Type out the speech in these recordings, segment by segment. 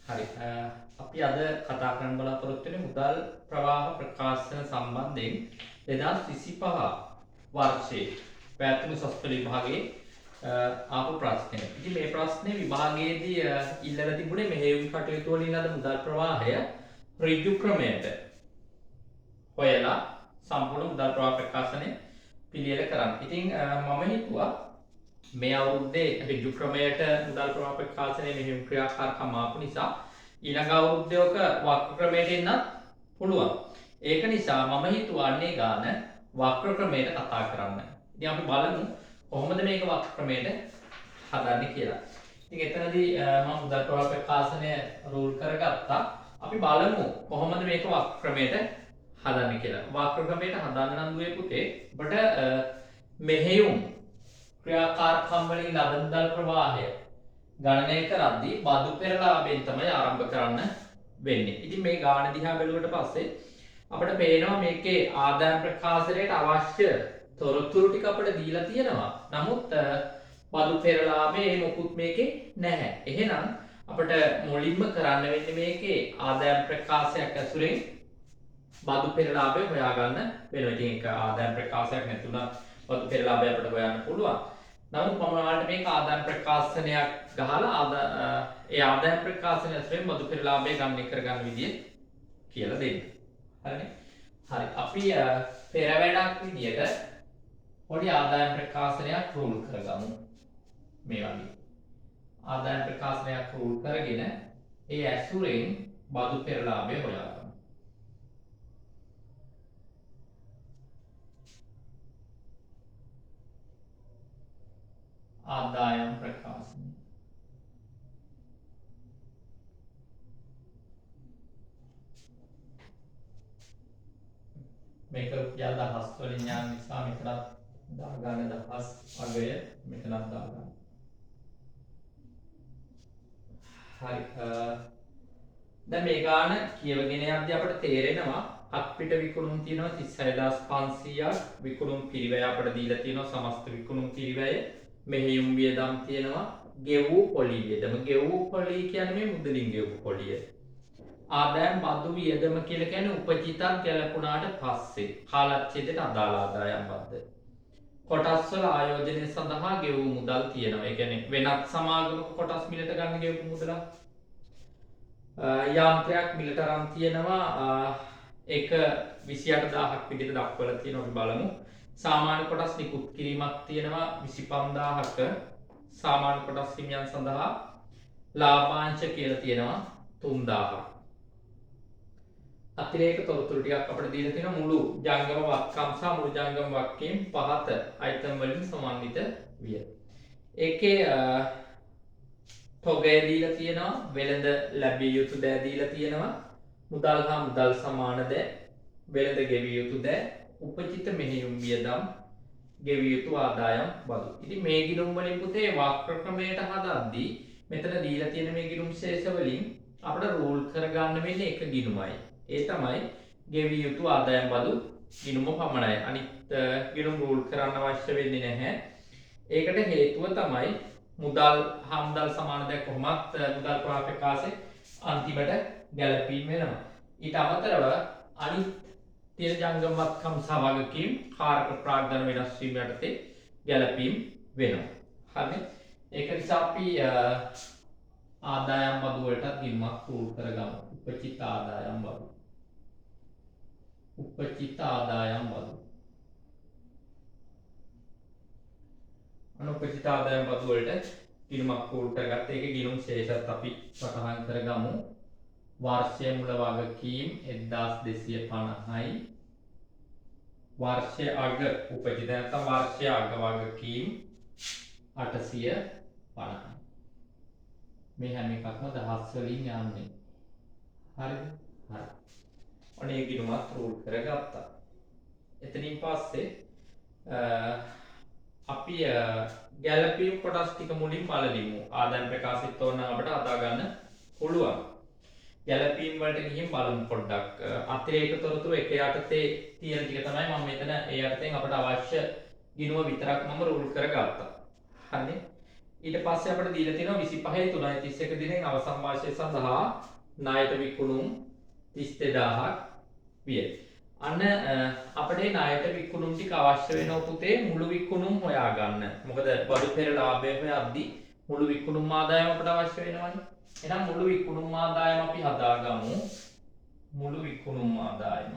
හරි. අපි අද කතා කරන්න බලාපොරොත්තු වෙන්නේ මුදල් ප්‍රවාහ ප්‍රකාශන සම්බන්ධයෙන් 2025 වර්ෂයේ පැවැත්වුණු සස්පෙළ විභාගයේ ආපු ප්‍රශ්නය. ඉතින් මේ ප්‍රශ්නේ විභාගයේදී ඉල්ලලා තිබුණේ මෙහෙයුම් කටයුතු වලින් අද මුදල් ප්‍රවාහය ඍජු ක්‍රමයට හොයලා සම්පූර්ණ මුදල් ප්‍රවාහ ප්‍රකාශනය පිළියෙල කරන්න. ඉතින් මම හිතුවා මේ අවුරුද්දේ ඍජු ක්‍රමයට මුදල් ප්‍රවාහ ප්‍රකාශනයේ මෙහෙයුම් ක්‍රියාකාරකම් ආපු නිසා ඊළඟ අවුරුද්දේ ඔක වක්‍ර ක්‍රමයට එන්නත් පුළුවන්. ඒක නිසා මම හිතුවා අන්නේ ගාන වක්‍ර ක්‍රමයට කතා කරන්න. ඉතින් අපි බලමු කොහොමද මේක වක්‍ර ක්‍රමයට හදන්නේ කියලා. ඉතින් එතනදී මම මුදල් ප්‍රවාහ ප්‍රකාශනය රූල් කරගත්තා. අපි බලමු කොහොමද මේක වක්‍ර ක්‍රමයට හදන්නේ කියලා. වක්‍ර ක්‍රමයට හදන්න නම් දුවේ පුතේ ඔබට මෙහෙයුම් ක්‍රියාකාරකම් වලින් ලබන මුදල් ප්‍රවාහය ගණනය කරද්දී බදු පෙරලාභයෙන් තමයි ආරම්භ කරන්න වෙන්නේ. ඉතින් මේ ගාණ දිහා බැලුවට පස්සේ අපිට පේනවා මේකේ ආදායම් ප්‍රකාශනයට අවශ්‍ය තොරතුරු ටික අපිට දීලා තියෙනවා. නමුත් බදු පෙරලාභයේ මොකුත් මේකේ නැහැ. එහෙනම් අපිට මුලින්ම කරන්න වෙන්නේ මේකේ ආදායම් ප්‍රකාශයක් ඇසුරෙන් බදු පෙරලාභය හොයාගන්න වෙනවා. ඉතින් ඒක ආදායම් ප්‍රකාශයක් නැතුණත් බදු පෙරලාභය අපිට හොයන්න පුළුවන්. නමුත් මම ඔයාලට මේක ආදායම් ප්‍රකාශනයක් ගහලා ඒ ආදායම් ප්‍රකාශනය ඇසුරෙන් බදු පෙරලාභය ගණනය කරගන්න විදිය කියලා දෙන්න. හරිනේ? හරි. අපි පෙර වැඩක් විදියට පොඩි ආදායම් ප්‍රකාශනයක් රූල් කරගමු. මේ වගේ. ආදායම් ප්‍රකාශනයක් රූල් කරගෙන ඒ ඇසුරෙන් බදු පෙරලාභය හොයාගමු. ආදායම් ප්‍රකාශනය මේක රුපියල් 1000 වලින් යන නිසා මෙතනත් දාගන්න 1000 අගය මෙතනත් දාගන්න. හරි. දැන් මේ ගාන කියවගෙන යද්දී අපිට තේරෙනවා අත්පිට විකුණුම් තියෙනවා 36500ක්, විකුණුම් පිරිවැය අපිට දීලා තියෙනවා සමස්ත විකුණුම් පිරිවැය, මෙහෙයුම් වියදම් තියෙනවා, ගෙවූ පොලි වියදම. ගෙවූ පොලි කියන්නේ මේ මුදලින් ගෙවූ පොලිය. ආදායම් බදු වියදම කියලා කියන්නේ උපජිතක් ගැලපුණාට පස්සේ කාලච්ඡේදයට අදාළ ආදායම් බද්ද. කොටස් වල ආයෝජනය සඳහා ගෙවූ මුදල් තියෙනවා. ඒ කියන්නේ වෙනත් සමාගමක කොටස් මිලට ගන්න ගෙවපු මුදල. යාන්ත්‍රයක් මිලට අරන් තියෙනවා. ඒක 28000ක් විදිහට දක්වලා තියෙනවා. අපි බලමු. සාමාන්‍ය කොටස් නිකුත් කිරීමක් තියෙනවා 25000ක. සාමාන්‍ය කොටස් හිමියන් සඳහා ලාභාංශ කියලා තියෙනවා 3000ක්. අතිරේක තොරතුරු ටිකක් අපිට දීලා තියෙනවා මුළු ජංගම වක්කම් සහ මුළු ජංගම වක්කයෙන් පහත අයිටම් වලින් සමන්විත විය. ඒකේ තොගය දීලා තියෙනවා, වෙළඳ ලැබිය යුතු දෑ දීලා තියෙනවා, මුදල් හා මුදල් සමාන දෑ, වෙළඳ ගෙවිය යුතු දෑ, උපජිත මෙහෙයුම් වියදම්, ගෙවිය යුතු ආදායම් බදු. ඉතින් මේ ගිණුම් වලින් පුතේ වක්‍ර ක්‍රමයට හදද්දී මෙතන දීලා තියෙන මේ ගිණුම් ශේෂ වලින් අපිට රූල් කරගන්න වෙන්නේ එක ගිණුමයි. ඒ තමයි ගෙවිය යුතු ආදායම් බදු ගිණුම පමණයි. අනිත් ගිණුම් රූල් කරන්න අවශ්‍ය වෙන්නේ නැහැ. ඒකට හේතුව තමයි මුදල් හා මුදල් සමාන දෑ කොහොමත් මුදල් ප්‍රවාහ ප්‍රකාශයේ අන්තිමට ගැලපීම වෙනවා. ඊට අමතරව අනිත් තියෙන ජංගම වත්කම් සහ වගකීම් කාරක ප්‍රාග්ධන වෙනස් වීම යටතේ ගැලපීම වෙනවා. හරිනේ? ඒක නිසා අපි ආදායම් බදු වලට ගිණුමක් රූල් කරගමු. උපචිත ආදායම් බදු. උපචිත ආදායම් බදු. අනුපචිත ආදායම් බදු වලට ගිණුමක් රූල් කරගත්ත ඒකේ ගිණුම් ශේෂත් අපි සටහන් කරගමු. වර්ෂයේ මුල වගකීම් 1250යි. වර්ෂයේ අග උපජිත නැත්නම් වර්ෂයේ අග වගකීම් 850යි. මේ හැම එකක්ම දහස් වලින් යන්නේ. හරිද? හරි. ඔනේ ගිණුමත් රූල් කරගත්තා. එතනින් පස්සේ අපි ගැලපීම් කොටස් ටික මුලින් බලමු. ආදායම් ප්‍රකාශිත ඕන අපිට අදා ගන්න පුළුවන්. ගැලපීම් වලට ගිහින් බලමු පොඩ්ඩක්. අතිරේක තොරතුරු එක යටතේ තියෙන ටික තමයි මම මෙතන ඒ යටතෙන් අපිට අවශ්‍ය ගිණුම විතරක් මම රූල් කරගත්තා. හරිනේ? ඊට පස්සේ අපිට දීලා තියෙනවා 25/3/31 දිනෙන් අවසන් වාර්ෂය සඳහා ණයට විකුණුම් 32000ක් විය. අන්න අපිට ණයට විකුණුම් ටික අවශ්‍ය වෙනවා පුතේ මුළු විකුණුම් හොයාගන්න. මොකද බඩු පෙර ලාභය හොයද්දී මුළු විකුණුම් ආදායම අපිට අවශ්‍ය වෙනවනේ. එහෙනම් මුළු විකුණුම් ආදායම අපි හදාගමු. මුළු විකුණුම් ආදායම.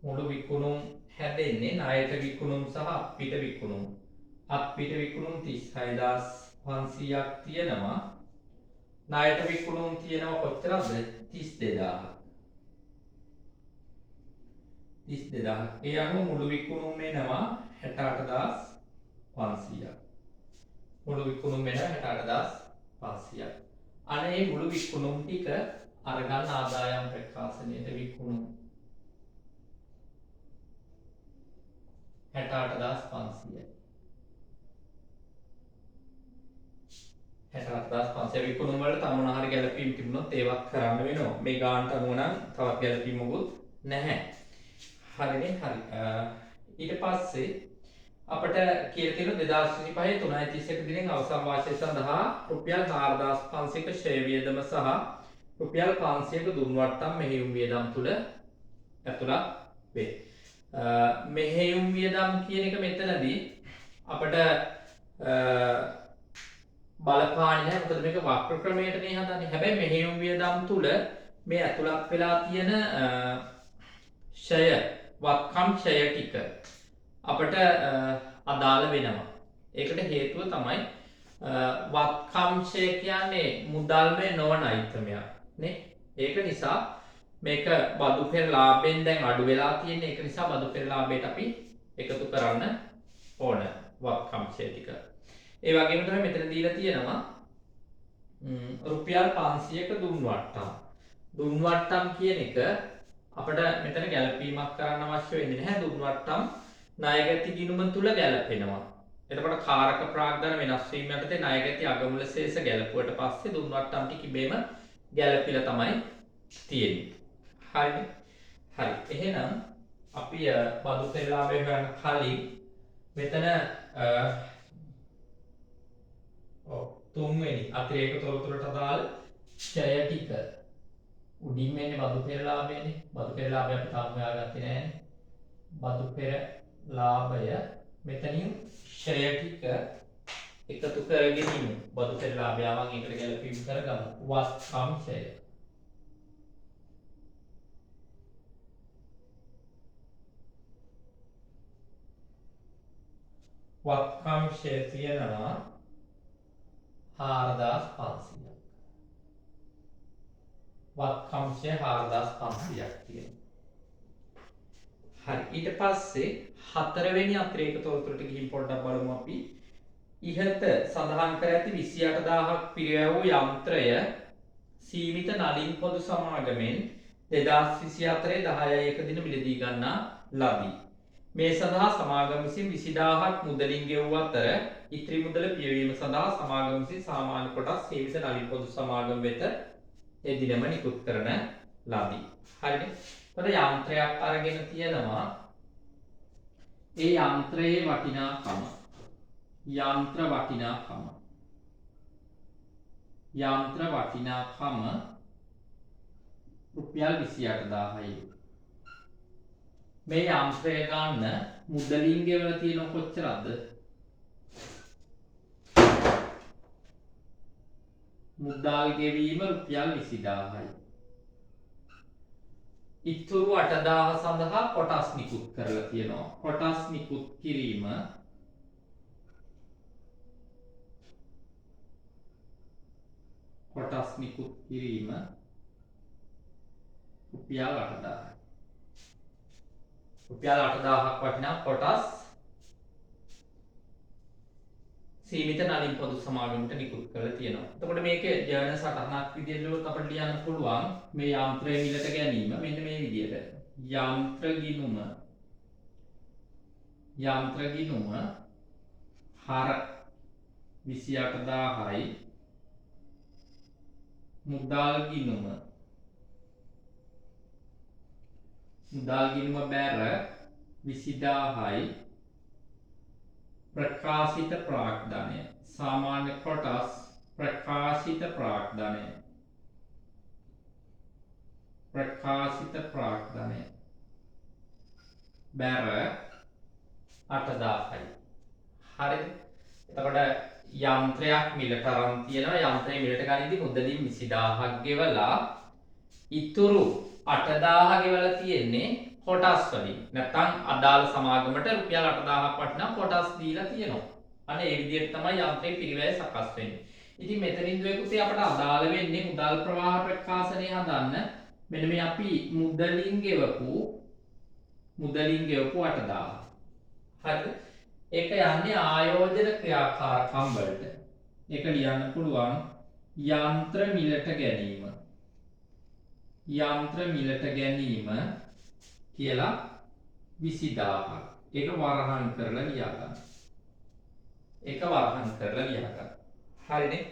මුළු විකුණුම් හැදෙන්නේ ණයට විකුණුම් සහ අපිට විකුණුම්. අපිට විකුණුම් 36500ක් තියෙනවා. ණයට විකුණුම් තියෙනවා කොච්චරද? 32000ක්. 32000ක්. ඒ අනුව මුළු විකුණුම් වෙනවා 68500ක්. මුළු විකුණුම් වෙනවා 68500ක්. අනේ මුළු විකුණුම් ටික අරගන්න ආදායම් ප්‍රකාශනයේ විකුණුම් 68500යි. 68500 විකුණුම් වලට තව මොන හරි ගැළපීම් තිබුණොත් ඒවත් කරන්න වෙනවා. මේ ගානට අනුව නම් තවත් ගැළපීම් මොකුත් නැහැ. හරිනේ හරි. ඊට පස්සේ අපිට කියලා තියෙනවා 2025 3/31 දිනෙන් අවසන් වාර්ෂය සඳහා රුපියල් 4500ක ෂෙයා වියදම සහ රුපියල් 500ක දුන්වට්ටම් මෙහෙයුම් වියදම් තුල ඇතුළත් වේ. මෙහෙයුම් වියදම් කියන එක මෙතනදී අපිට බලපාන්නේ නැහැ. මොකද මේක වක්‍ර ක්‍රමයටනේ හදන්නේ. හැබැයි මෙහෙයුම් වියදම් තුල මේ ඇතුළත් වෙලා තියෙන ෂය වත්කම් ෂය ටික අපිට අදාළ වෙනවා. ඒකට හේතුව තමයි වත්කම් ෂය කියන්නේ මුදල්මය නොවන අයිටමයක් නේ. ඒක නිසා මේක බදු පෙර ලාභයෙන් දැන් අඩු වෙලා තියෙන. ඒක නිසා බදු පෙර ලාභයට අපි එකතු කරන්න ඕන වත්කම් ෂය ටික. ඒ වගේම තමයි මෙතන දීලා තියෙනවා රුපියල් 500ක දුන්වට්ටම්. දුන්වට්ටම් කියන එක අපිට මෙතන ගැළපීමක් කරන්න අවශ්‍ය වෙන්නේ නැහැ. දුන්වට්ටම් ණයගැති ගිණුම තුල ගැළපෙනවා. එතකොට කාරක ප්‍රාග්ධන වෙනස් වීම යටතේ ණයගැති අගමුල ශේෂ ගැළපුවට පස්සේ දුන්වට්ටම් ටික ඉබේම ගැළපිලා තමයි තියෙන්නේ. හරිනේ. හරි. එහෙනම් අපි බදු පෙර ලාභය ගන්න කලින් මෙතන තුන්වෙනි අතිරේක තොරතුරට අදාළ ෂය ටික උඩින් වෙන්නේ බදු පෙර ලාභයනේ. බදු පෙර ලාභය අපි තාම හොයාගත්තේ නැහැ. බදු පෙර ලාභය මෙතනින් ෂය ටික එකතු කරගෙන ඉමු. බදු පෙර ලාභයවන් එකට ගැලපීම් කරගමු. වත්කම් ෂය. වත්කම් ෂය තියෙනවා 4500ක්. වත්කම් ෂය 4500ක් තියෙනවා. හරි. ඊට පස්සේ හතරවෙනි අතිරේක තොරතුරට ගිහින් පොඩ්ඩක් බලමු අපි. ඉහත සඳහන් කර ඇති 28000ක් පිරිවැවූ යන්ත්‍රය සීමිත නලින් පොදු සමාගමෙන් 2024 10/1 දින මිලදී ගන්නා ලදී. මේ සඳහා සමාගම විසින් 20000ක් මුදලින් ගෙවූ අතර ඉතිරි මුදල පියවීම සඳහා සමාගම විසින් සාමාන්‍ය කොටස් සීමිත නලින් පොදු සමාගම වෙත එදිනම නිකුත් කරන ලදී. හරිනේ. එතකොට යන්ත්‍රයක් අරගෙන තියෙනවා. ඒ යන්ත්‍රයේ වටිනාකම යන්ත්‍ර වටිනාකම රුපියල් 28000යි. මේ යන්ත්‍රය ගන්න මුදලින් ගෙවලා තියෙන කොච්චරද? මුදල් ගෙවීම රුපියල් 20000යි. ඉතුරු 8000 සඳහා කොටස් නිකුත් කරලා තියෙනවා. කොටස් නිකුත් කිරීම රුපියල් 8000යි. රුපියල් 8000ක් වටිනා කොටස් සීමිත නලින් පොදු සමාගමට නිකුත් කරලා තියෙනවා. එතකොට මේකේ ජර්නල් සටහනක් විදිහට අපිට ලියන්න පුළුවන් මේ යන්ත්‍රය මිලට ගැනීම මෙන්න මේ විදිහට. යන්ත්‍ර ගිණුම හර 28000යි මුදල් ගිණුම බැර 20000යි ප්‍රකාශිත ප්‍රාග්ධනය සාමාන්‍ය කොටස් ප්‍රකාශිත ප්‍රාග්ධනය බැර 8000යි. හරිද? එතකොට යන්ත්‍රයක් මිලට අරන් තියෙනවා. යන්ත්‍රය මිලට ගනිද්දි මුදලින් 20000ක් ගෙවලා ඉතුරු 8000 ගෙවලා තියෙන්නේ කොටස් වලින්. නැත්නම් අදාළ සමාගමට රුපියල් 8000ක් වටිනා කොටස් දීලා තියෙනවා. අන්න ඒ විදිහට තමයි යන්ත්‍රයේ පිරිවැය සකස් වෙන්නේ. ඉතින් මෙතනින් දුවේ අපට අදාළ වෙන්නේ මුදල් ප්‍රවාහ ප්‍රකාශනය හදන්න. මෙන්න මේ අපි මුදලින් ගෙවපු 8000. හරිද? ඒක යන්නේ ආයෝජන ක්‍රියාකාරකම් වලට. ඒක ලියන්න පුළුවන් යන්ත්‍ර මිලට ගැනීම. යන්ත්‍ර මිලට ගැනීම කියලා 20000ක්. ඒක වරහන් කරලා ලියා ගන්න. හරිනේ?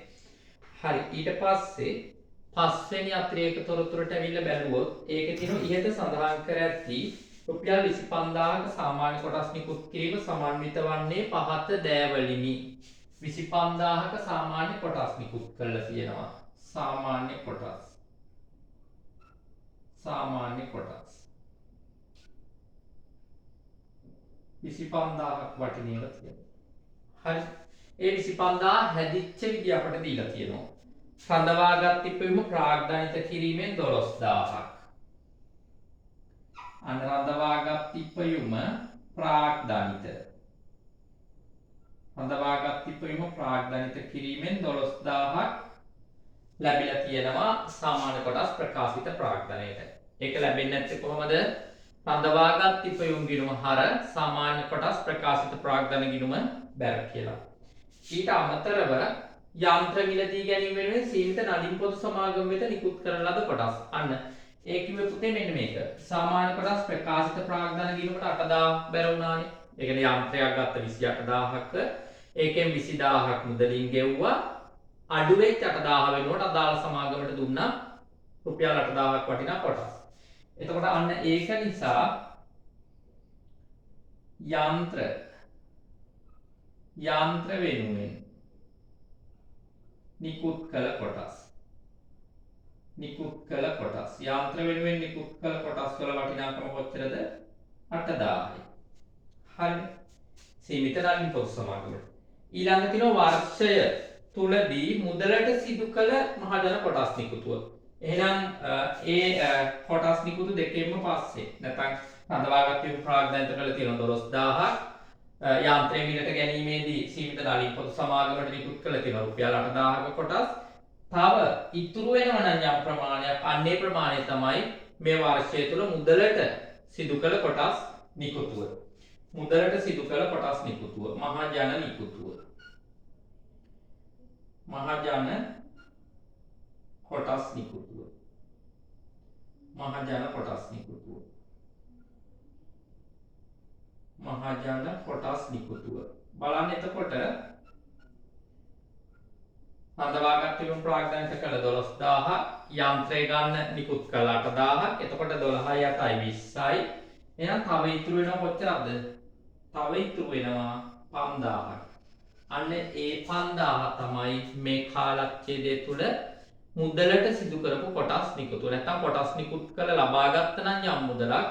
හරි. ඊට පස්සේ පස්වෙනි අතිරේක තොරතුරට ඇවිල්ලා බැලුවොත් ඒකේ තියෙන ඉහත සඳහන් කර ඇති රුපියල් 25000ක සාමාන්‍ය කොටස් නිකුත් කිරීම සමන්විත වන්නේ පහත දෑවලිනි. 25000ක සාමාන්‍ය කොටස් නිකුත් කරලා තියෙනවා. සාමාන්‍ය කොටස් 25000ක් වටින ඒවා තියෙනවා. හරි. ඒ 25000 හැදිච්ච විදිය අපිට දීලා තියෙනවා. රඳවාගත් ඉපයුම ප්‍රාග්ධනිත කිරීමෙන් 12000ක්. රඳවාගත් ඉපයුම ප්‍රාග්ධනිත කිරීමෙන් 12000ක් ලැබිලා තියෙනවා සාමාන්‍ය කොටස් ප්‍රකාශිත ප්‍රාග්ධනයට. ඒක ලැබෙන්නේ නැත්තේ කොහොමද? රඳවාගත් ඉපයුම් ගිණුම හර සාමාන්‍ය කොටස් ප්‍රකාශිත ප්‍රාග්ධන ගිණුම බැර කියලා. ඊට අමතරව යන්ත්‍ර මිලදී ගැනීම වෙනුවෙන් සීමිත නලින් පොදු සමාගම වෙත නිකුත් කරන ලද කොටස්. අන්න ඒ කිව්වේ පුතේ මෙන්න මේක. සාමාන්‍ය කොටස් ප්‍රකාශිත ප්‍රාග්ධන ගිණුමට 8000 බැර වුණානේ. ඒ කියන්නේ යන්ත්‍රයක් ගත්ත 28000ක ඒකෙන් 20000ක් මුදලින් ගෙව්වා. අඩු වෙච්ච 8000 වෙනුවට අදාළ සමාගමට දුන්නා රුපියල් 8000ක් වටිනා කොටස්. එතකොට අන්න ඒක නිසා යන්ත්‍ර වෙනුවෙන් නිකුත් කළ කොටස් යන්ත්‍ර වෙනුවෙන් නිකුත් කළ කොටස් වල වටිනාකම කොච්චරද? 8000යි. හරි. සීමිත නලින් පොදු සමාගමට. ඊළඟ තියෙනවා වර්ෂය තුලදී මුදලට සිදු කළ මහජන කොටස් නිකුතුව. එහෙනම් ඒ කොටස් නිකුතු දෙකෙන්ම පස්සේ නැත්නම් රඳවාගත් ප්‍රාග්ධනිත කළ තියෙන 12000ක් යන්ත්‍රය මිලට ගැනීමේදී සීමිත නලින් පොදු සමාගමට නිකුත් කළ තියෙන රුපියල් 8000ක කොටස්. තව ඉතුරු වෙනවා නම් යම් ප්‍රමාණයක්. අන්නේ ප්‍රමාණය තමයි මේ වර්ෂය තුල මුදලට සිදු කළ කොටස් නිකුතුව. මහජන නිකුතුව. බලන්න එතකොට රඳවාගත් ඉපයුම ප්‍රාග්ධනිත කළ 12000 යන්ත්‍රය ගන්න නිකුත් කළ 8000ක්. එතකොට 12යි 8යි 20යි. එහෙනම් තව ඉතුරු වෙනවා කොච්චරද? තව ඉතුරු වෙනවා 5000ක්. අන්න ඒ 5000 තමයි මේ කාලච්ඡේදය තුල මුදලට සිදු කරපු කොටස් නිකුතුව. නැත්නම් කොටස් නිකුත් කළ ලබා ගත්ත නම් යම් මුදලක්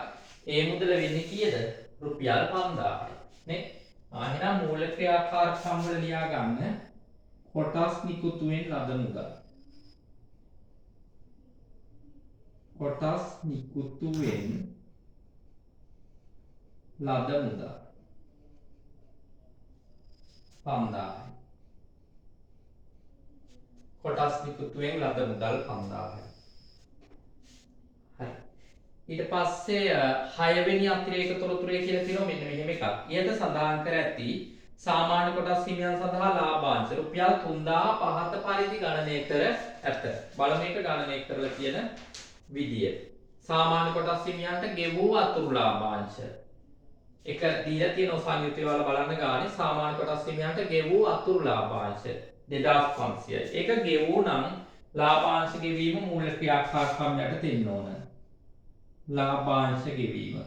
ඒ මුදල වෙන්නේ කීයද? රුපියල් 5000යි. නේ? එහෙනම් මූල ක්‍රියාකාරකම් වල ලියා ගන්න කොටස් නිකුතුවෙන් ලද මුදල්. කොටස් නිකුතුවෙන් ලද මුදල් 5000යි. කොටස් නිකුතුවෙන් ලද මුදල් 5000යි. හරි. ඊට පස්සේ 6 වෙනි අතිරේක තොරතුරේ කියලා තියෙනවා මෙන්න මෙහෙම එකක්. ඊට සඳහන් කර ඇති සාමාන්‍ය කොටස් හිමියන් සඳහා ලාභාංශ රුපියල් 3000 පහත පරිදි ගණනය කර ඇත. බලමේක ගණනය කරලා තියෙන විදිය. සාමාන්‍ය කොටස් හිමියන්ට ගෙවූ අතුරු ලාභාංශ. එක දීලා තියෙන සංයුක්තය වල බලන්න ගානේ සාමාන්‍ය කොටස් හිමියන්ට ගෙවූ අතුරු ලාභාංශ 2500යි. ඒක ගෙවූ නම් ලාභාංශ ගෙවීම මූල ක්‍රියාකාරකම් යටතේ ඉන්න ඕන. ලාභාංශ ගෙවීම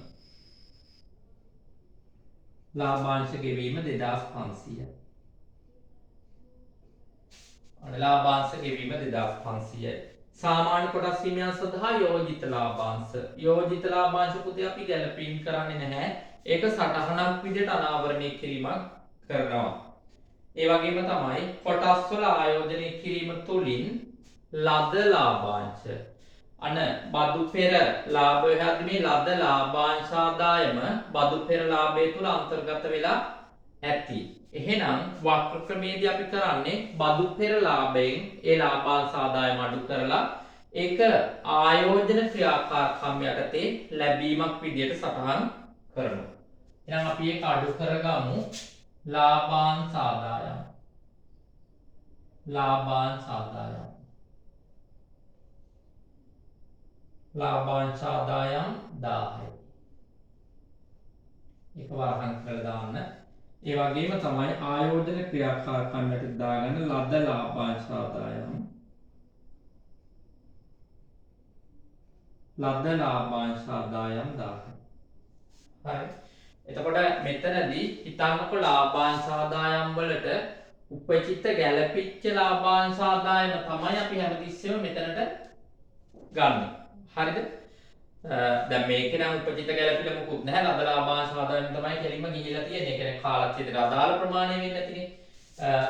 ලාභාංශ ගෙවීම 2500යි. ලාභාංශ ගෙවීම 2500යි. සාමාන්‍ය කොටස් හිමියන් සඳහා යෝජිත ලාභාංශ. යෝජිත ලාභාංශ පුතේ අපි ගැලපීම් කරන්නේ නැහැ. ඒක සටහනක් විදිහට අනාවරණය කිරීමක් කරනවා. ඒ වගේම තමයි කොටස් වල ආයෝජනය කිරීම තුළින් ලද ලාභාංශ. අන බදු පෙර ලාභය හැදි මේ ලද ලාභාංශ ආදායම බදු පෙර ලාභය තුල අන්තර්ගත වෙලා ඇති. එහෙනම් වක්‍ර ක්‍රමයේදී අපි කරන්නේ බදු පෙර ලාභයෙන් ඒ ලාභාංශ ආදායම අඩු කරලා ඒක ආයෝජන ක්‍රියාකාරකම් යටතේ ලැබීමක් විදියට සටහන් කරනවා. එහෙනම් අපි ඒක අඩු කරගමු. ලාභාංශ ආදායම. ලාභාංශ ආදායම. ලාභාංශ ආදායම් 1000යි. ඒක වරහන් කරලා දාන්න. ඒ වගේම තමයි ආයෝජන ක්‍රියාකාරකම් යටතේ දාගන්න ලද ලාභාංශ ආදායම්. ලද ලාභාංශ ආදායම් 1000යි. හරි. එතකොට මෙතනදී හිතන්නකො ලාභාංශ ආදායම් වලට උපචිත ගැළපිච්ච ලාභාංශ ආදායම තමයි අපි හැමතිස්සෙම මෙතනට ගන්න. හරිද? දැන් මේකේ නම් උපචිත ගැළපිලා මොකුත් නැහැ. ලද ලාභාංශ ආදායම තමයි කෙලින්ම ගිහිලා තියෙන්නේ. ඒ කියන්නේ කාලච්ඡේදයට අදාළ ප්‍රමාණය වෙන්නේ නැතිනේ.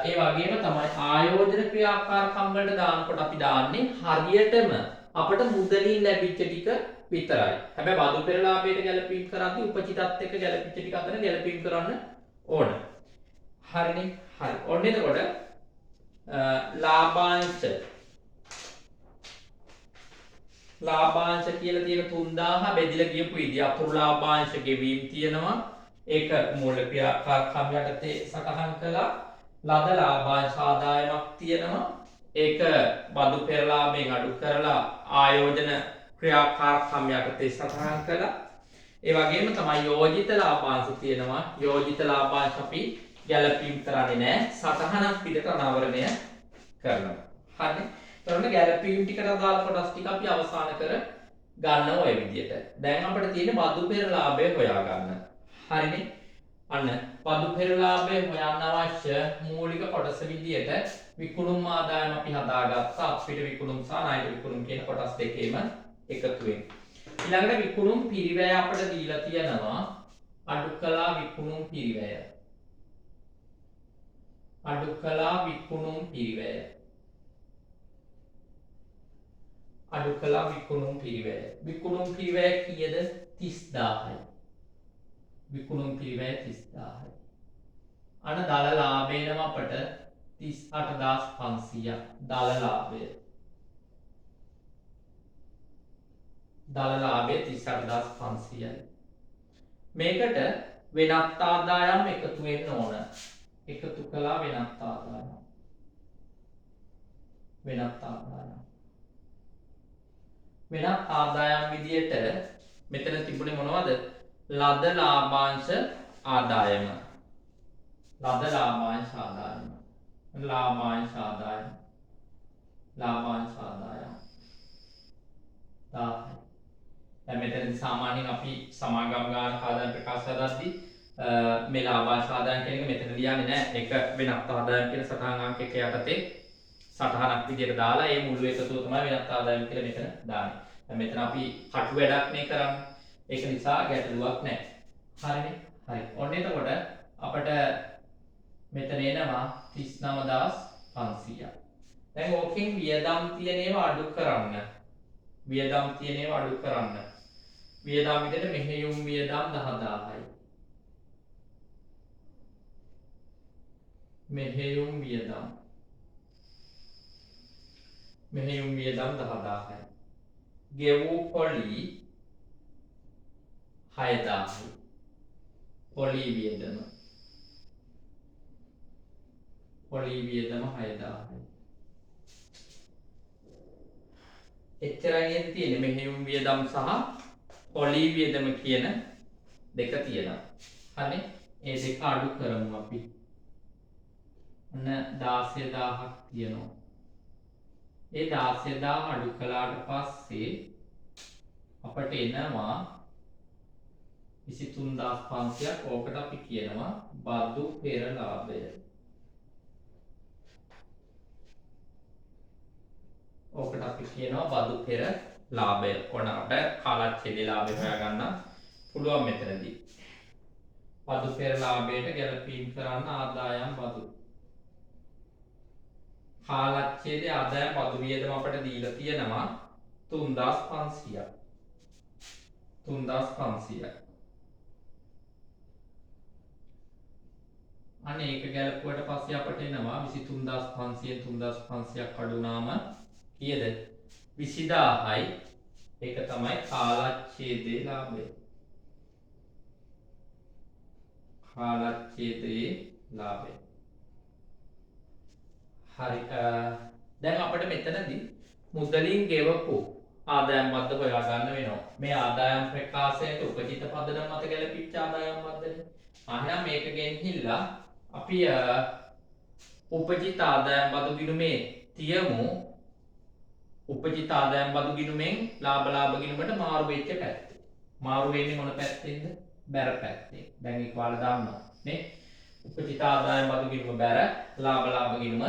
ඒ වගේම තමයි ආයෝජන ක්‍රියාකාරකම් වලට දානකොට අපි දාන්නේ හරියටම අපට මුදලින් ලැබිච්ච ටික විතරයි. හැබැයි බදු පෙර ලාභයට ගැලපීම් කරද්දී උපචිතත් එක්ක ගැලපිච්ච ටික අතර ගැලපීම් කරන්න ඕන. හරිනේ? හරි. ඔන්න එතකොට ලාභාංශ කියලා තියෙන 3000 බෙදලා ගියපු විදිහ අතුරු ලාභාංශ ගෙවීම් තියෙනවා. ඒක මූල ක්‍රියාකාරකම් යටතේ සටහන් කළා. ලද ලාභාංශ ආදායමක් තියෙනවා. ඒක බදු පෙර ලාභයෙන් අඩු කරලා ආයෝජන ක්‍රියාකාරකම් යටතේ සටහන් කළා. ඒ වගේම තමයි යෝජිත ලාභාංශ තියෙනවා. යෝජිත ලාභාංශ අපි ගැලපීම් කරන්නේ නැහැ. සටහනක් පිටට අනාවරණය කරනවා. හරිනේ? එතකොට ගැලපීම් ටිකට අදාළ කොටස් ටික අපි අවසන් කර ගන්න ඔය විදියට. දැන් අපිට තියෙන්නේ බදු පෙර ලාභය හොයාගන්න. හරිනේ? අන්න බදු පෙර ලාභය හොයන්න අවශ්‍ය මූලික කොටස විදියට විකුණුම් ආදායම අපි හදාගත්තා. අපිට විකුණුම් සහ ණයට විකුණුම් කියන කොටස් දෙකේම එකතුවෙන්. ඊළඟට විකුණුම් පිරිවැය අපිට දීලා තියෙනවා. අඩු කළා විකුණුම් පිරිවැය. අඩු කළා විකුණුම් පිරිවැය. අඩු කළා විකුණුම් පිරිවැය. විකුණුම් පිරිවැය කීයද? 30000යි. විකුණුම් පිරිවැය 30000යි. අන්න දල ලාභය නම් අපට 38500ක්. දල ලාභය. දල ලාභය 38500යි. මේකට වෙනත් ආදායම් එකතු වෙන්න ඕන. එකතු කළා වෙනත් ආදායම්. වෙනත් ආදායම්. වෙනත් ආදායම් විදියට මෙතන තිබුණේ මොනවද? ලද ලාභාංශ ආදායම. ලද ලාභාංශ ආදායම. ලාභාංශ ආදායම. ලාභාංශ ආදායම. 1000යි. දැන් මෙතනදී සාමාන්‍යයෙන් අපි සමාගම් ගාන ආදායම් ප්‍රකාශ හදද්දී මේ ලාභාංශ ආදායම් කියන එක මෙතන ලියන්නේ නැහැ. ඒක වෙනත් ආදායම් කියන සටහන් අංක 1 යටතේ සටහනක් විදියට දාලා ඒ මුළු එකතුව තමයි වෙනත් ආදායම කියලා මෙතන දාන්නේ. දැන් මෙතන අපි කටු වැඩක් නේ කරන්නේ. ඒක නිසා ගැටලුවක් නැහැ. හරිනේ? හරි. ඔන්න එතකොට අපිට මෙතන එනවා 39500ක්. දැන් ඕකෙන් වියදම් තියෙන ඒවා අඩු කරන්න. වියදම් තියෙන ඒවා අඩු කරන්න. වියදම් විදිහට මෙහෙයුම් වියදම් 10000යි. මෙහෙයුම් වියදම්. මෙහෙයුම් වියදම් 10000යි. ගෙවූ පොලි 6000යි. පොලි වියදම. පොලි වියදම 6000යි. එච්චරයි නේද තියෙන්නේ. මෙහෙයුම් වියදම් සහ පොලි වියදම කියන දෙක තියෙනවා. හරි? ඒ දෙක අඩු කරමු අපි. ඔන්න 16000ක් තියෙනවා. ඒ 16000 අඩු කළාට පස්සේ අපට එනවා 23,500ක්. ඕකට අපි කියනවා බදු පෙර ලාභය. ඕකට අපි කියනවා බදු පෙර ලාභය. ඔන්න අපිට කාලච්ඡේදයේ ලාභය හොයාගන්න පුළුවන් මෙතනදී. බදු පෙර ලාභයට ගැලපීම් කරන්න ආදායම් බදු. කාලච්ඡේදයේ ආදායම් බදු වියදම අපිට දීලා තියෙනවා 3,500ක්. 3,500ක්. අනේ ඒක ගැලපුවට පස්සේ අපට එනවා 23,500 3,500ක් අඩු වුණාම කීයද? 20,000යි. ඒක තමයි කාලච්ඡේදයේ ලාභය. කාලච්ඡේදයේ ලාභය. හරි. දැන් අපිට මෙතනදී මුදලින් ගෙවපු ආදායම් බද්ද හොයා ගන්න වෙනවා. මේ ආදායම් ප්‍රකාශයට උපජිත පදනම මත ගැලපිච්ච ආදායම් බද්දනේ. එහෙනම් මේක ගෙනහිල්ලා අපි උපජිත ආදායම් බදු ගිණුමේ තියමු. උපජිත ආදායම් බදු ගිණුමෙන් ලාභ ගිණුමට මාරු වෙච්ච පැත්තේ. මාරු වෙන්නේ මොන පැත්තෙන්ද? බැර පැත්තේ. දැන් ඒක ඔයාලා දන්නවා නේ. උපජිත ආදායම් බදු ගිණුම බැර, ලාභ ගිණුම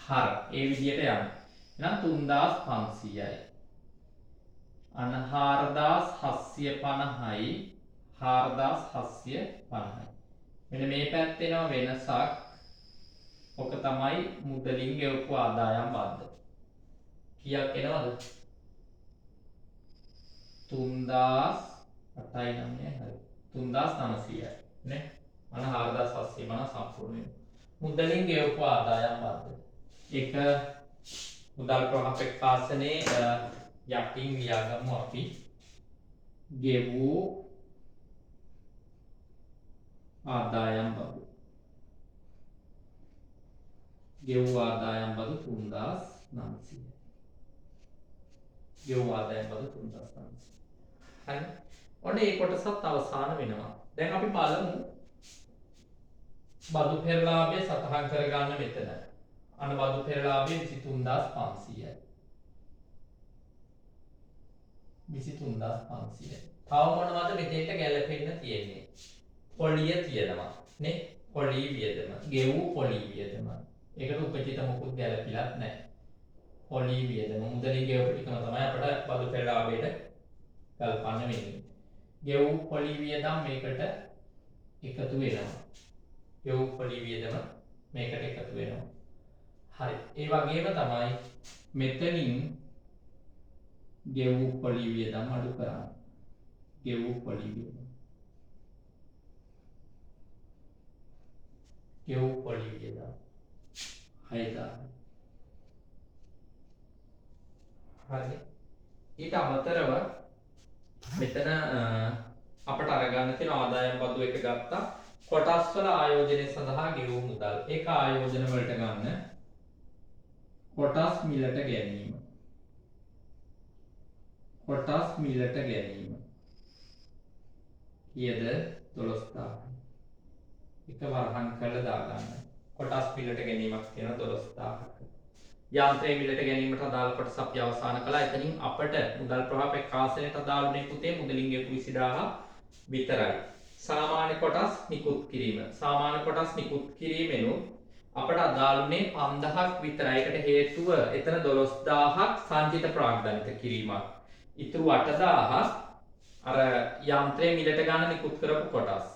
හර. ඒ විදිහට යනවා. එහෙනම් 3,500යි. අන 4,750යි 4,750යි. මෙන්න මේ පැත්තේ එනවා වෙනසක්. ඔක තමයි මුදලින් ගෙවපු ආදායම් බද්ද. කීයක් එනවද? 3,800යි නම්නේ හරි. 3,900යි නේ. අන 4,750 සම්පූර්ණ වෙනවා. මුදලින් ගෙවපු ආදායම් බද්ද. ඒක මුදල් ප්‍රවාහ ප්‍රකාශනයේ යටින් ලියාගමු අපි. ගෙවූ ආදායම් බදු. ගෙවූ ආදායම් බදු 3,900. ගෙවූ ආදායම් බදු 3,900. හරි. ඔන්න ඒ කොටසත් අවසන් වෙනවා. දැන් අපි බලමු බදු පෙර ලාභය සටහන් කරගන්න මෙතන. අන බදු පෙර ලාභය 23,500යි. 23,500යි. තව මොනවද මෙතෙන්ට ගැලපෙන්න තියෙන්නේ? පොලිය තියෙනවා නේ. පොලී වියදම. ගෙවූ පොලී වියදම. ඒකට උපජිත මොකුත් ගැලපිලත් නැහැ. පොලී වියදම මුදලින් ගෙවපු ටිකම තමයි අපිට බදු පෙර ලාභයට ගල්පන්න වෙන්නේ. ගෙවූ පොලී වියදම් මේකට එකතු වෙනවා. ගෙවූ පොලී වියදම මේකට එකතු වෙනවා. හරි. ඒ වගේම තමයි මෙතනින් ගෙවූ පොලී වියදම් අඩු කරන්න. ගෙවූ පොලී වියදම්. ගෙවූ පොලී වියදම් 6,000. හරි. ඊට අමතරව මෙතන අපට අරගන්න තියෙන ආදායම් බදු එක ගත්තා. කොටස් වල ආයෝජනය සඳහා ගෙවූ මුදල්. ඒක ආයෝජන වලට ගන්න. කොටස් මිලට ගැනීම. කොටස් මිලට ගැනීම. කීයද? 12,000. එක වරහන් කරලා දාගන්න. කොටස් මිලට ගැනීමක් තියෙන 12,000ක. යාන්ත්‍රය මිලට ගැනීමට අදාළ කොටස අපි අවසන් කළා. එතනින් අපට මුදල් ප්‍රවාහ ප්‍රකාශනයට අදාළුනේ පුතේ මුදලින් ගෙවපු 20,000 විතරයි. සාමාන්‍ය කොටස් නිකුත් කිරීම. සාමාන්‍ය කොටස් නිකුත් කිරීමෙනුත් අපට අදාළුනේ 5,000ක් විතරයි. ඒකට හේතුව එතන 12,000ක් සංචිත ප්‍රාග්ධනික කිරීමක්. ඉතුරු 8,000ක් අර යන්ත්‍රය මිලට ගන්න නිකුත් කරපු කොටස්.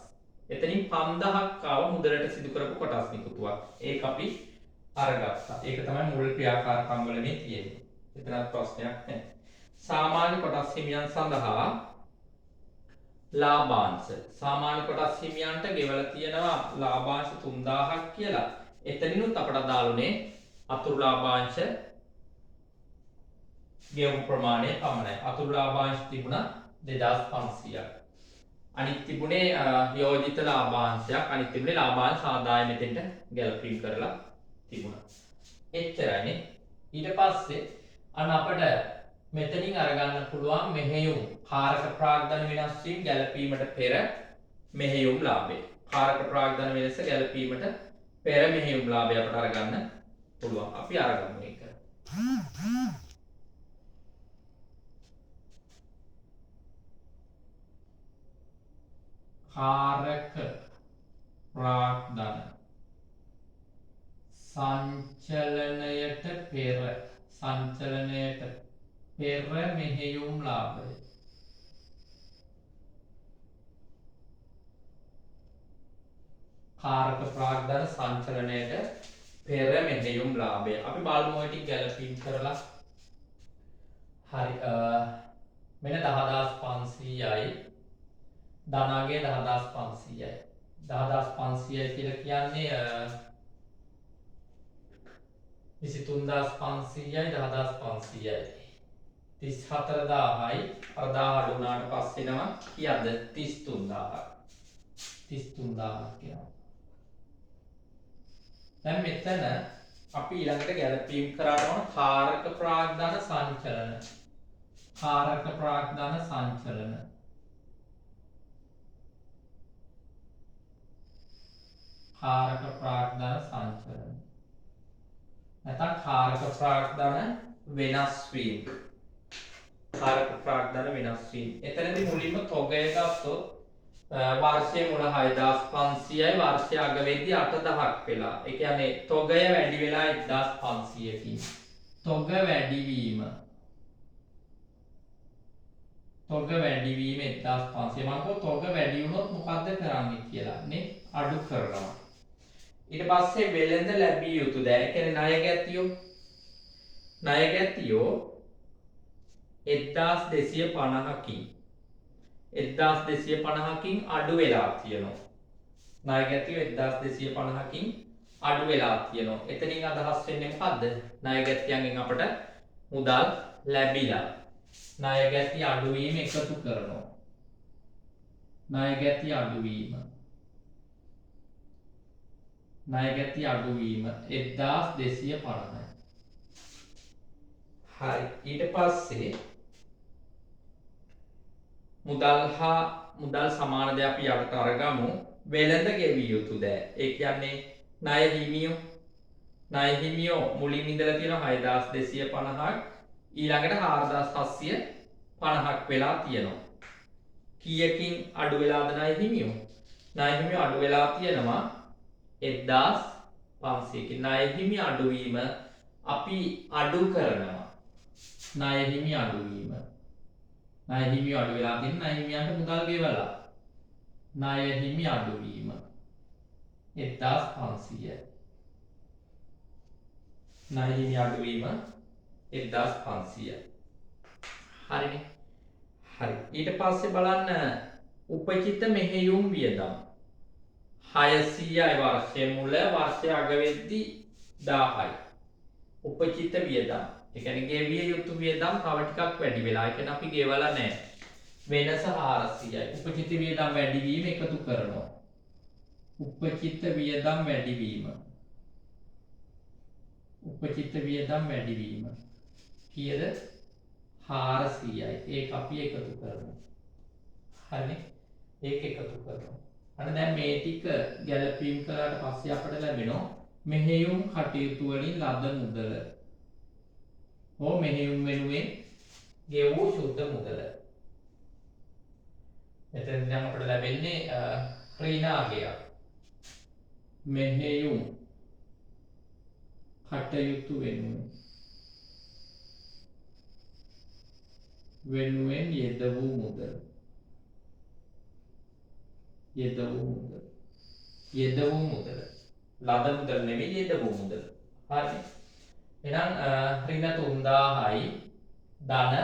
එතනින් 5,000ක් ආව මුදලට සිදු කරපු කොටස් නිකුතුවක්. ඒක අපි අරගත්තා. ඒක තමයි මුල් ක්‍රියාකාරකම් වල මේ තියෙන්නේ. එතනත් ප්‍රශ්නයක් නැහැ. සාමාන්‍ය කොටස් හිමියන් සඳහා ලාභාංශ. සාමාන්‍ය කොටස් හිමියන්ට ගෙවලා තියෙනවා ලාභාංශ 3,000ක් කියලා. එතනිනුත් අපට දාළුනේ අතුරු ලාභාංශ ගෙවු ප්‍රමාණය පමණයි. අතුරු ලාභාංශ තිබුණා 2,500ක්. අනිත් තිබුණේ යෝජිත ලාභාංශයක්. අනිත් තිබුණේ ලාභාංශ ආදායම මෙතෙන්ට ගැලපීම් කරලා තිබුණා. එච්චරයිනේ. ඊට පස්සේ අන්න අපිට මෙතනින් අරගන්න පුළුවන් මෙහෙයුම් කාරක ප්‍රාග්ධන වෙනස් වීම ගැලපීමට පෙර මෙහෙයුම් ලාභය. කාරක ප්‍රාග්ධන වෙනස ගැලපීමට පෙර මෙහෙයුම් ලාභය අපට අරගන්න පුළුවන්. අපි අරගමු ඒක. කාරක ප්‍රාග්ධන සංචලනයට පෙර මෙහෙයුම් ලාභය. කාරක ප්‍රාග්ධන සංචලනයට පෙර මෙහෙයුම් ලාභය. අපි බලමු ඔය ටික ගැලපීම් කරලා. හරි මෙන්න 10500යි ධනාගේ 10500යි 10500යි කියලා කියන්නේ 23500යි 10500යි 34000යි අර 1000 අඩු වුණාට පස්සේ එනවා කීයද 33000ක් කියනවා. දැන් මෙතන අපි ඊළඟට ගැලපීම් කරන්න ඕන කාරක ප්‍රාග්ධන සංචලන. කාරක ප්‍රාග්ධන සංචලන. කාරක ප්‍රාග්ධන සංචලන. නැත්නම් කාරක ප්‍රාග්ධන වෙනස් වීම. කාරක ප්‍රාග්ධන වෙනස් වීම. එතනදී මුලින්ම තොගය ගත්තොත් වර්ෂයේ මුල 6500යි වර්ෂය අග වෙද්දී 8000ක් වෙලා. ඒ කියන්නේ තොගය වැඩි වෙලා 1500කින්. තොග වැඩිවීම. තොග වැඩිවීම 1500. මම කිව්වා තොග වැඩි වුණොත් මොකද්ද කරන්නේ කියලා නේ? අඩු කරනවා. ඊට පස්සේ වෙළඳ ලැබිය යුතු දැන් ඒ කියන්නේ ණය ගැතියෝ 1250කින් 1250කින් අඩු වෙලා තියෙනවා. ණය ගැතියෝ 1250කින් අඩු වෙලා තියෙනවා. එතනින් අදහස් වෙන්නේ මොකද්ද? ණය ගැතියන්ගෙන් අපට මුදල් ලැබිලා. ණය ගැති අඩු වීම එකතු කරනවා. ණය ගැති අඩු වීම. ණය ගැති අඩු වීම 1250යි. හරි. ඊට පස්සේ මුදල් සමාන දේ අපි යටට අරගමු. වෙළඳ ගෙවිය යුතු දෑ. ඒ කියන්නේ ණය හිමියෝ මුලින් ඉඳලා තියෙන 6250ක් ඊළඟට 4750ක් වෙලා තියෙනවා. කීයකින් අඩු වෙලාද ණය හිමියෝ? ණය හිමියෝ අඩු වෙලා තියෙනවා 1500කින්. ණය හිමි අඩුවීම අපි අඩු කරනවා. ණය හිමි අඩුවීම. ණය හිමි අඩු වෙලා තියෙන ණය හිමියන්ට මුදල් ගෙවලා. ණය හිමි අඩුවීම 1500යි. ණය හිමි අඩුවීම 1500යි. හරිනේ. හරි. ඊට පස්සේ බලන්න උපචිත මෙහෙයුම් වියදම් 600යි වර්ෂයේ මුල වර්ෂය අග වෙද්දී 1000යි. උපචිත වියදම්. ඒ කියන්නේ ගෙවිය යුතු වියදම් තව ටිකක් වැඩි වෙලා. ඒ කියන්නේ අපි ගෙවලා නැහැ. වෙනස 400යි. උපචිත වියදම් වැඩි වීම එකතු කරනවා. උපචිත වියදම් වැඩි වීම. උපචිත වියදම් වැඩි වීම. කීයද? 400යි. ඒක අපි එකතු කරනවා. හරිනේ. ඒක එකතු කරනවා. අන්න දැන් මේ ටික ගැලපීම් කළාට පස්සේ අපට ලැබෙනවා මෙහෙයුම් කටයුතු වලින් ලද මුදල. හෝ මෙහෙයුම් වෙනුවෙන් ගෙවූ සුද්ධ මුදල. එතෙන් දැන් අපට ලැබෙන්නේ ඍණාගයක්. මෙහෙයුම් කටයුතු වෙනුවෙන් යෙද වූ මුදල. යෙද වූ මුදල. ලද මුදල නෙවෙයි යෙද වූ මුදල. හරි. එහෙනම් ඍණ 3000යි ධන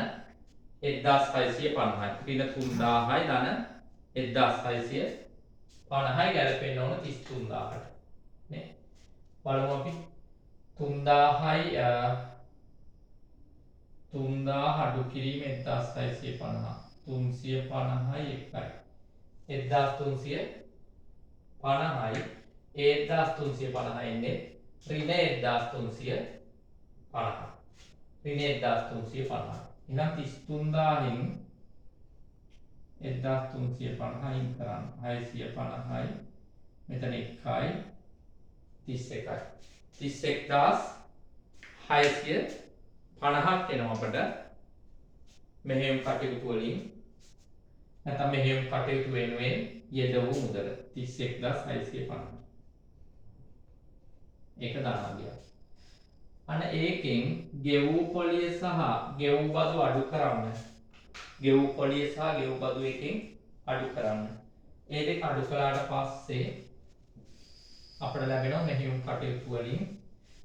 1650යි. ඍණ 3000යි ධන 1650යි ගැලපෙන්න ඕන 33000කට. නේ? බලමු අපි 3000යි 3000 අඩු කිරීම 1650. 350යි එකයි. 1350යි 1350 එන්නේ ඍණ 1350. ඍණ 1350. එහෙනම් 33000න් 1350යින් කරන්න 650යි මෙතන 1යි 31යි 31650ක් එනවා අපට මෙහෙයුම් කටයුතු වලින් නැත්නම් මෙහෙයුම් කටයුතු වෙනුවෙන් යෙද වූ මුදල 31650. ඒක ධනාගයක්. අන්න ඒකෙන් ගෙවූ පොලිය සහ ගෙවූ බදු අඩු කරන්න. ගෙවූ පොලිය සහ ගෙවූ බදු එකෙන් අඩු කරන්න. ඒ දෙක අඩු කළාට පස්සේ අපිට ලැබෙනවා මෙහෙයුම් කටයුතු වලින්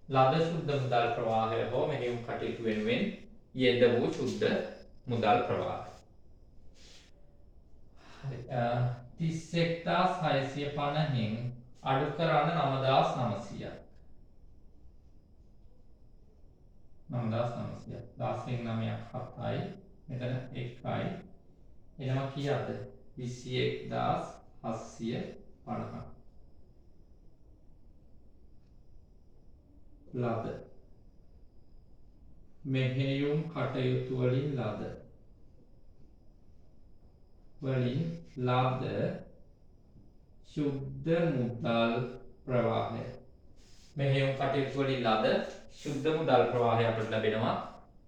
ලද සුද්ධ මුදල් ප්‍රවාහය හෝ මෙහෙයුම් කටයුතු වෙනුවෙන් යෙද වූ සුද්ධ මුදල් ප්‍රවාහය. හරි. 31650න් අඩු කරන්න 9900ක්. 9900. 10න් 9ක් 7යි. මෙතන 1යි. එනවා කීයද? 21750. ලද මෙහෙයුම් කටයුතු වලින් ලද සුද්ධ මුදල් ප්‍රවාහය. මෙහෙයුම් කටයුතු වලින් ලද සුද්ධ මුදල් ප්‍රවාහය අපිට ලැබෙනවා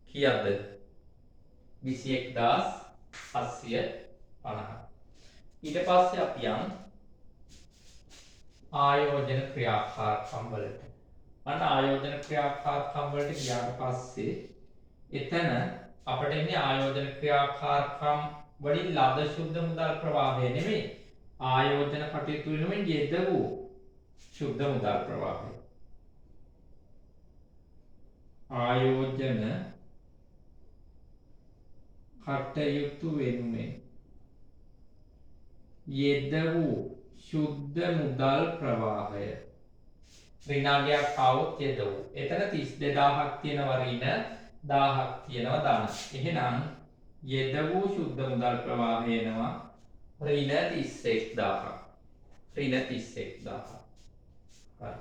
කීයද? 21750. ඊට පස්සේ අපි යන් ආයෝජන ක්‍රියාකාරකම් වලට. අන්න ආයෝජන ක්‍රියාකාරකම් වලට ගියාට පස්සේ එතන අපිට ඉන්නේ ආයෝජන ක්‍රියාකාරකම් වලින් ලද සුද්ධ මුදල් ප්‍රවාහය නෙමෙයි, ආයෝජන කටයුතු වෙනුවෙන් යෙද වූ සුද්ධ මුදල් ප්‍රවාහය. ආයෝජන කටයුතු වෙනුවෙන් යෙද වූ සුද්ධ මුදල් ප්‍රවාහය. ඍණාගයක් આવොත් යෙද වූ. එතන 32000ක් තියෙනවා ඍණ, 1000ක් තියෙනවා ධන. එහෙනම් යෙද වූ සුද්ධ මුදල් ප්‍රවාහය එනවා ඍණ 31000ක්. ඍණ 31000ක්. හරි.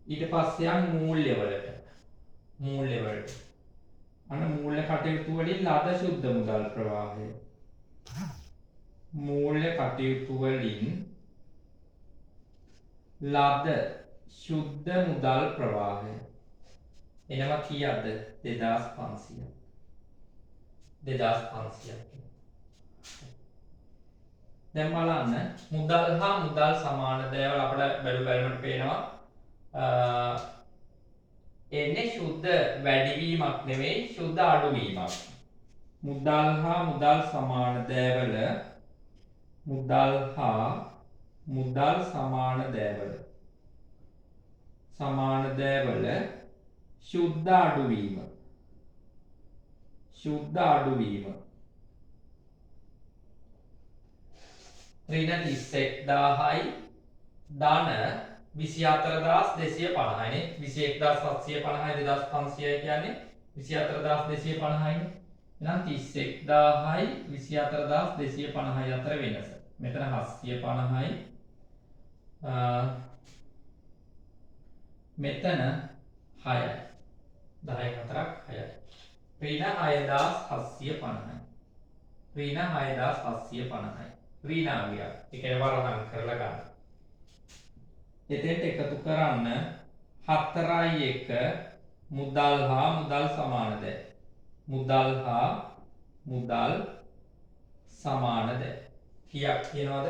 ඊට පස්සේ යන් මූල්‍ය වලට. අන්න මූල්‍ය කටයුතු වලින් ලද සුද්ධ මුදල් ප්‍රවාහය. මූල්‍ය කටයුතු වලින් ලද සුද්ධ මුදල් ප්‍රවාහය එනවා කීයද? 2500. 2500ක්. දැන් බලන්න මුදල් හා මුදල් සමාන දේවල් අපිට බැලුවම පේනවා එන්නේ සුද්ධ වැඩිවීමක් නෙවෙයි, සුද්ධ අඩුවීමක්. මුදල් හා මුදල් සමාන දේවල සමාන දේවල සුද්ධ අඩුවීම. ඍණ 31000යි ධන 24250යි නේ. 21750යි 2500යි කියන්නේ 24250යි. එහෙනම් 31000යි 24250යි අතර වෙනස. මෙතන 750යි මෙතන 6යි. 10න් 4ක් 6යි. ඍණ 6750යි. ඍණ 6750යි. ඍණාගයක්. ඒ කියන්නේ වරහන් කරලා ගන්න. එතෙන්ට එකතු කරන්න 4යි 1 මුදල් හා මුදල් සමානද? මුදල් හා මුදල් සමානද? කීයක් කියනවද?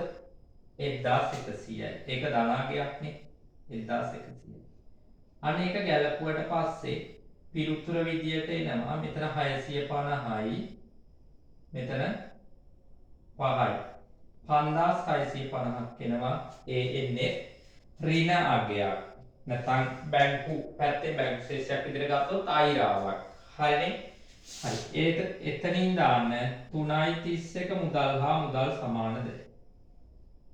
1100යි. ඒක ධනාගයක්නේ. 1100. අනේක ගැලපුවට පස්සේ පිරුතුර විදියට එනවා. මෙතන 650යි. මෙතන 5යි. 5650ක් එනවා. ඒ එන්නේ ඍණ අගයක්. නැත්නම් බැංකු පැත්තේ බැංකු ශේෂයක් විදිහට ගත්තොත් ආයිරාවක්. හරිනේ? හරි. එතනින් දාන්න 3.31 මුදල් හා මුදල් සමානද?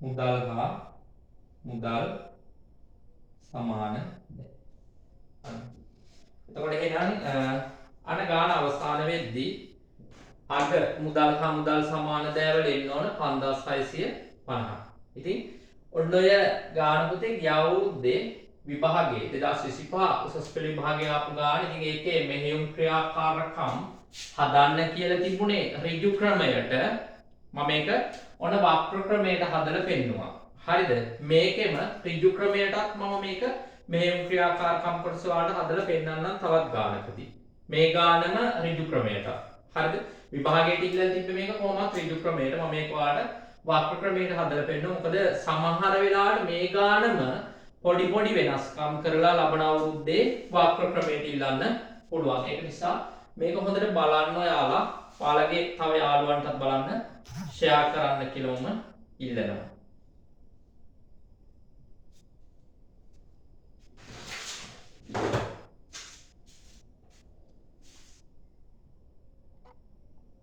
මුදල් හා මුදල් සමානද? එතකොට එහෙනම් අන ගාන අවසාන වෙද්දී අග මුදල් හා මුදල් සමාන දෑවල එන්න ඕන 5650. ඉතින් ඔන්න ඔය ගාන පුතේ ගිය අවුරුද්දේ විභාගයේ 2025 උසස් පෙළ විභාගයේ ආපු ගාන. ඉතින් ඒකේ මෙහෙයුම් ක්‍රියාකාරකම් හදන්න කියලා තිබුණේ ඍජු ක්‍රමයට. මම මේක ඔන්න වක්‍ර ක්‍රමයට හදලා පෙන්නුවා. හරිද? මේකෙම ඍජු ක්‍රමයටත් මම මේක මෙහෙයුම් ක්‍රියාකාරකම් කොටස වලට හදලා පෙන්නන්නම් තවත් ගානකදී. මේ ගානම ඍජු ක්‍රමයට. හරිද? විභාගයට ඉල්ලලා තිබ්බ මේක කොහොමවත් ඍජු ක්‍රමයට මම මේක ඔයාලට වක්‍ර ක්‍රමයට හදලා පෙන්නනවා. මොකද සමහර වෙලාවට මේ ගානම පොඩි වෙනස්කම් කරලා ලබන අවුරුද්දේ වක්‍ර ක්‍රමයට ඉල්ලන්න පුළුවන්. ඒක නිසා මේක හොඳට බලන්න ඔයාලා. ඔයාලගේ තව යාළුවන්ටත් බලන්න ෂෙයා කරන්න කියලා මම ඉල්ලනවා.